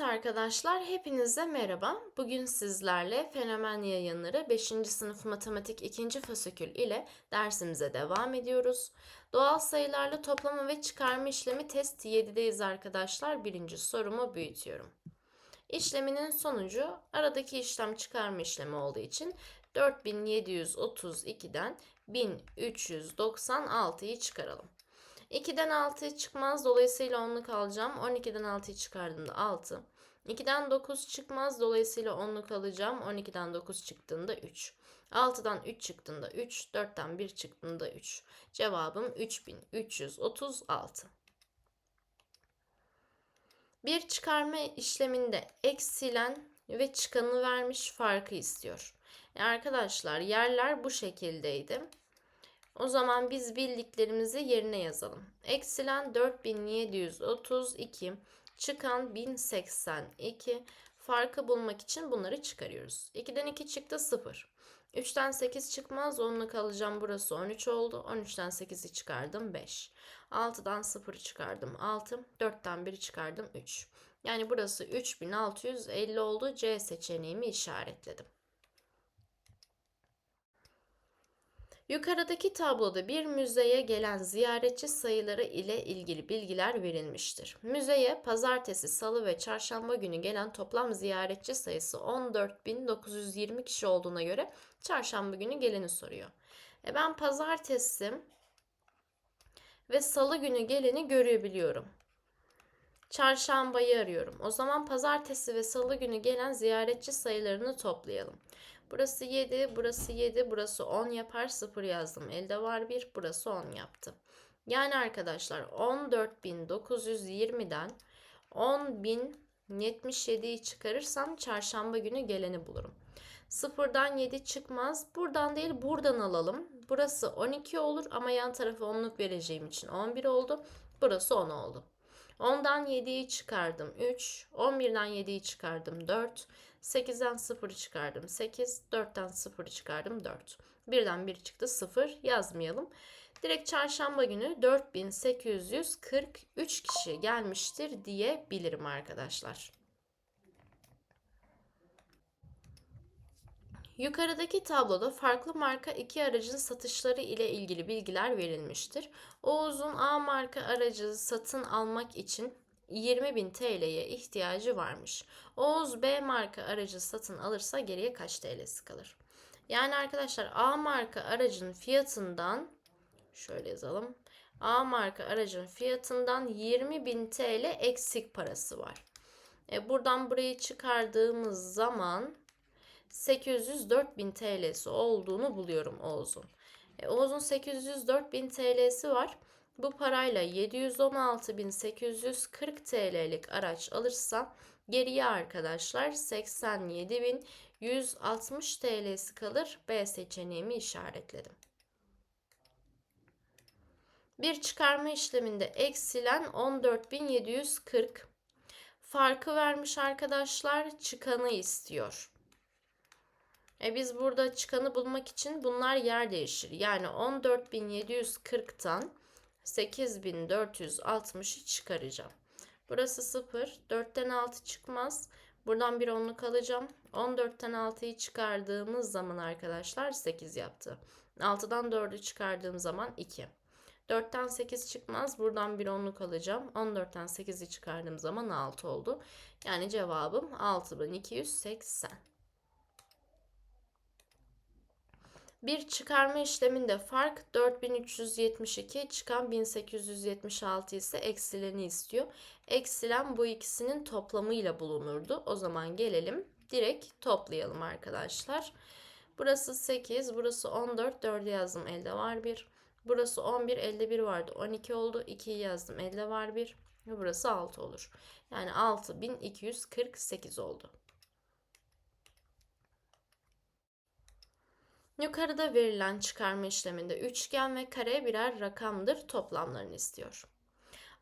arkadaşlar, hepinize merhaba. Bugün sizlerle Fenomen Yayınları 5. sınıf matematik 2. fasikül ile dersimize devam ediyoruz. Doğal sayılarla toplama ve çıkarma işlemi test 7'deyiz arkadaşlar. Birinci sorumu büyütüyorum. İşleminin sonucu aradaki işlem çıkarma işlemi olduğu için 4732'den 1396'yı çıkaralım. 2'den 6 çıkmaz. Dolayısıyla 10'luk alacağım. 12'den 6'yı çıkardığımda 6. 2'den 9 çıkmaz. Dolayısıyla 10'luk alacağım. 12'den 9 çıktığında 3. 6'dan 3 çıktığında 3. 4'ten 1 çıktığında 3. Cevabım 3336. Bir çıkarma işleminde eksilen ve çıkanı vermiş farkı istiyor. Arkadaşlar yerler bu şekildeydi. O zaman biz bildiklerimizi yerine yazalım. Eksilen 4732, çıkan 1082. Farkı bulmak için bunları çıkarıyoruz. 2'den 2 çıktı 0. 3'ten 8 çıkmaz. 10'luk alacağım. Burası 13 oldu. 13'ten 8'i çıkardım 5. 6'dan 0 çıkardım 6. 4'ten 1 çıkardım 3. Yani burası 3650 oldu. C seçeneğimi işaretledim. Yukarıdaki tabloda bir müzeye gelen ziyaretçi sayıları ile ilgili bilgiler verilmiştir. Müzeye pazartesi, salı ve çarşamba günü gelen toplam ziyaretçi sayısı 14.920 kişi olduğuna göre çarşamba günü geleni soruyor. Ben pazartesi ve salı günü geleni görebiliyorum. Çarşambayı arıyorum. O zaman pazartesi ve salı günü gelen ziyaretçi sayılarını toplayalım. Burası 7, burası 7, burası 10 yapar. 0 yazdım. Elde var 1, burası 10 yaptı. Yani arkadaşlar 14.920'den 10.077'yi çıkarırsam çarşamba günü geleni bulurum. 0'dan 7 çıkmaz. Buradan değil buradan alalım. Burası 12 olur ama yan tarafı 10'luk vereceğim için 11 oldu. Burası 10 oldu. 10'dan 7'yi çıkardım 3. 11'den 7'yi çıkardım 4. 8'den 0'ı çıkardım 8. 4'ten 0'ı çıkardım 4. Birden 1 çıktı 0 yazmayalım. Direkt çarşamba günü 4843 kişi gelmiştir diyebilirim arkadaşlar. Yukarıdaki tabloda farklı marka iki aracın satışları ile ilgili bilgiler verilmiştir. Oğuz'un A marka aracı satın almak için 20.000 TL'ye ihtiyacı varmış. Oğuz B marka aracı satın alırsa geriye kaç TL'si kalır? Yani arkadaşlar A marka aracın fiyatından şöyle yazalım. A marka aracın fiyatından 20.000 TL eksik parası var. Buradan burayı çıkardığımız zaman 804.000 TL'si olduğunu buluyorum Oğuz'un. Oğuz'un 804.000 TL'si var. Bu parayla 716.840 TL'lik araç alırsa geriye arkadaşlar 87.160 TL'si kalır. B seçeneğimi işaretledim. Bir çıkarma işleminde eksilen 14.740 farkı vermiş arkadaşlar, çıkanı istiyor. Biz burada çıkanı bulmak için bunlar yer değişir. Yani 14.740'tan 8.460'ı çıkaracağım. Burası 0. 4'ten 6 çıkmaz. Buradan bir onluk alacağım. 14'ten 6'yı çıkardığımız zaman arkadaşlar 8 yaptı. 6'dan 4'ü çıkardığım zaman 2. 4'ten 8 çıkmaz. Buradan bir onluk alacağım. 14'ten 8'i çıkardığım zaman 6 oldu. Yani cevabım 6280. Bir çıkarma işleminde fark 4372, çıkan 1876 ise eksileni istiyor. Eksilen bu ikisinin toplamıyla bulunurdu. O zaman gelelim direkt toplayalım arkadaşlar. Burası 8, burası 14, 4'ü yazdım, elde var 1. Burası 11, elde 1 vardı, 12 oldu. 2'yi yazdım, elde var 1. Ve burası 6 olur. Yani 6248 oldu. Yukarıda verilen çıkarma işleminde üçgen ve kare birer rakamdır, toplamlarını istiyor.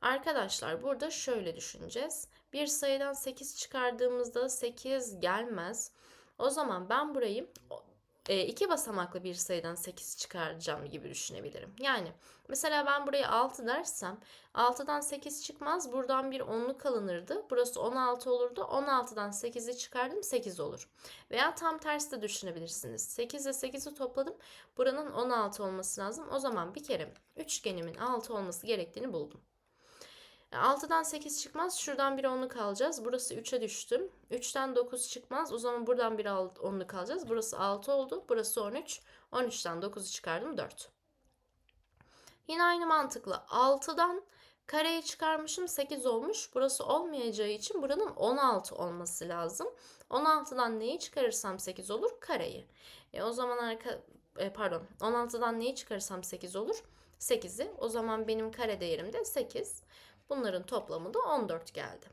Arkadaşlar burada şöyle düşüneceğiz. Bir sayıdan 8 çıkardığımızda 8 gelmez. O zaman ben burayı 2 basamaklı bir sayıdan 8 çıkaracağım gibi düşünebilirim. Yani mesela ben buraya 6 dersem 6'dan 8 çıkmaz. Buradan bir onluk alınırdı. Burası 16 olurdu. 16'dan 8'i çıkardım, 8 olur. Veya tam tersi de düşünebilirsiniz. 8 ile 8'i topladım. Buranın 16 olması lazım. O zaman bir kere üçgenimin 6 olması gerektiğini buldum. 6'dan 8 çıkmaz. Şuradan bir onluk alacağız. Burası 3'e düştüm. 3'ten 9 çıkmaz. O zaman buradan bir onluk alacağız. Burası 6 oldu. Burası 13. 13'ten 9'u çıkardım, 4. Yine aynı mantıkla 6'dan kareyi çıkarmışım, 8 olmuş. Burası olmayacağı için buranın 16 olması lazım. 16'dan neyi çıkarırsam 8 olur? Kareyi. O zaman 16'dan neyi çıkarırsam 8 olur? 8'i. O zaman benim kare değerim de 8. Bunların toplamı da 14 geldi.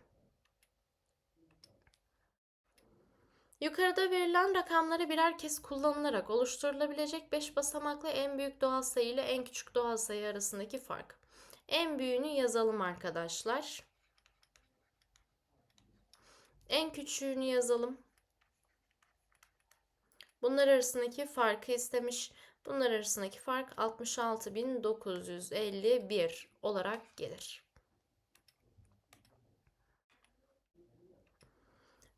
Yukarıda verilen rakamları birer kez kullanılarak oluşturulabilecek 5 basamaklı en büyük doğal sayı ile en küçük doğal sayı arasındaki fark. En büyüğünü yazalım arkadaşlar. En küçüğünü yazalım. Bunlar arasındaki farkı istemiş. Bunlar arasındaki fark 66.951 olarak gelir.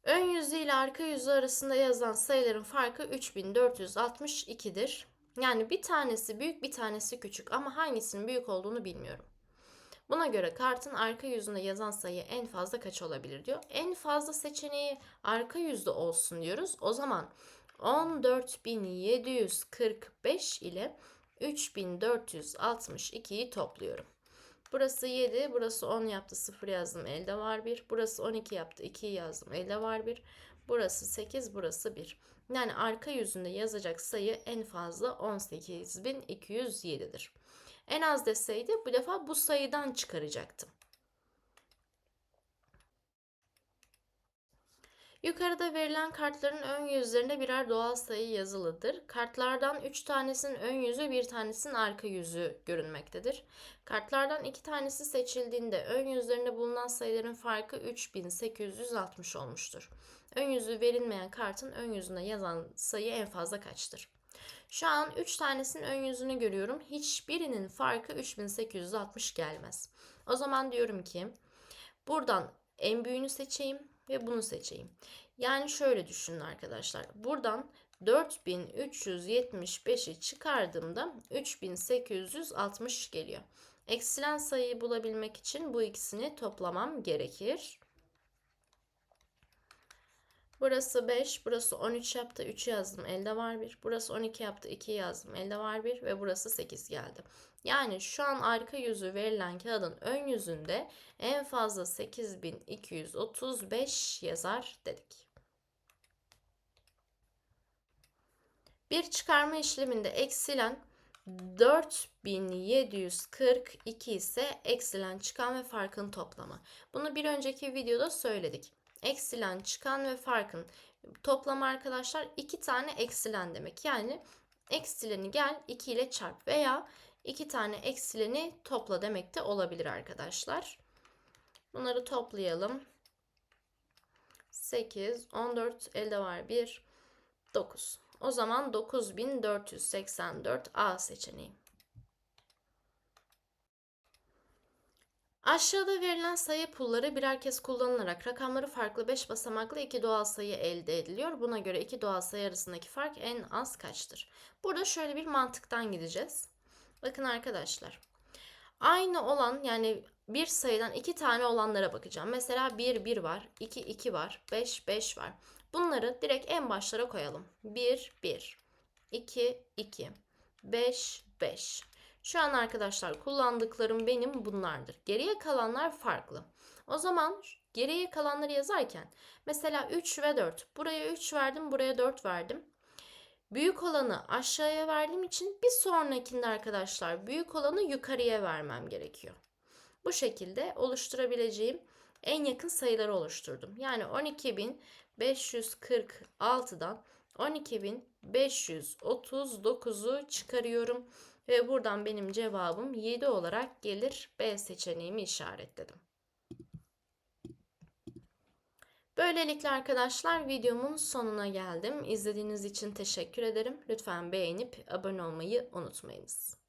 Ön yüzü ile arka yüzü arasında yazılan sayıların farkı 3462'dir. Yani bir tanesi büyük, bir tanesi küçük ama hangisinin büyük olduğunu bilmiyorum. Buna göre kartın arka yüzünde yazan sayı en fazla kaç olabilir diyor. En fazla seçeneği arka yüzde olsun diyoruz. O zaman 14.745 ile 3.462'yi topluyorum. Burası 7, burası 10 yaptı, 0 yazdım, elde var 1. Burası 12 yaptı, 2'yi yazdım, elde var 1. Burası 8, burası 1. Yani arka yüzünde yazacak sayı en fazla 18.207'dir. En az deseydi bu defa bu sayıdan çıkaracaktım. Yukarıda verilen kartların ön yüzlerinde birer doğal sayı yazılıdır. Kartlardan 3 tanesinin ön yüzü, bir tanesinin arka yüzü görünmektedir. Kartlardan 2 tanesi seçildiğinde ön yüzlerinde bulunan sayıların farkı 3860 olmuştur. Ön yüzü verilmeyen kartın ön yüzünde yazan sayı en fazla kaçtır? Şu an 3 tanesinin ön yüzünü görüyorum. Hiçbirinin farkı 3860 gelmez. O zaman diyorum ki buradan en büyüğünü seçeyim ve bunu seçeyim. Yani şöyle düşünün arkadaşlar. Buradan 4375'i çıkardığımda 3860 geliyor. Eksilen sayıyı bulabilmek için bu ikisini toplamam gerekir. Burası 5, burası 13 yaptı, 3 yazdım, elde var 1. Burası 12 yaptı, 2 yazdım, elde var 1 ve burası 8 geldi. Yani şu an arka yüzü verilen kağıdın ön yüzünde en fazla 8235 yazar dedik. Bir çıkarma işleminde eksilen 4742 ise eksilen, çıkan ve farkın toplamı. Bunu bir önceki videoda söyledik. Eksilen, çıkan ve farkın toplamı arkadaşlar 2 tane eksilen demek. Yani eksileni gel 2 ile çarp veya 2 tane eksileni topla demek de olabilir arkadaşlar. Bunları toplayalım. 8, 14, elde var 1, 9. O zaman 9484 A seçeneği. Aşağıda verilen sayı pulları birer kez kullanılarak rakamları farklı 5 basamaklı iki doğal sayı elde ediliyor. Buna göre iki doğal sayı arasındaki fark en az kaçtır? Burada şöyle bir mantıktan gideceğiz. Bakın arkadaşlar. Aynı olan, yani bir sayıdan iki tane olanlara bakacağım. Mesela 1 1 var, 2 2 var, 5 5 var. Bunları direkt en başlara koyalım. 1 1, 2 2, 5 5. Şu an arkadaşlar kullandıklarım benim bunlardır. Geriye kalanlar farklı. O zaman geriye kalanları yazarken mesela 3 ve 4. Buraya 3 verdim, buraya 4 verdim. Büyük olanı aşağıya verdiğim için bir sonrakinde arkadaşlar büyük olanı yukarıya vermem gerekiyor. Bu şekilde oluşturabileceğim en yakın sayıları oluşturdum. Yani 12.546'dan 12.539'u çıkarıyorum ve buradan benim cevabım 7 olarak gelir. B seçeneğimi işaretledim. Böylelikle arkadaşlar videomun sonuna geldim. İzlediğiniz için teşekkür ederim. Lütfen beğenip abone olmayı unutmayınız.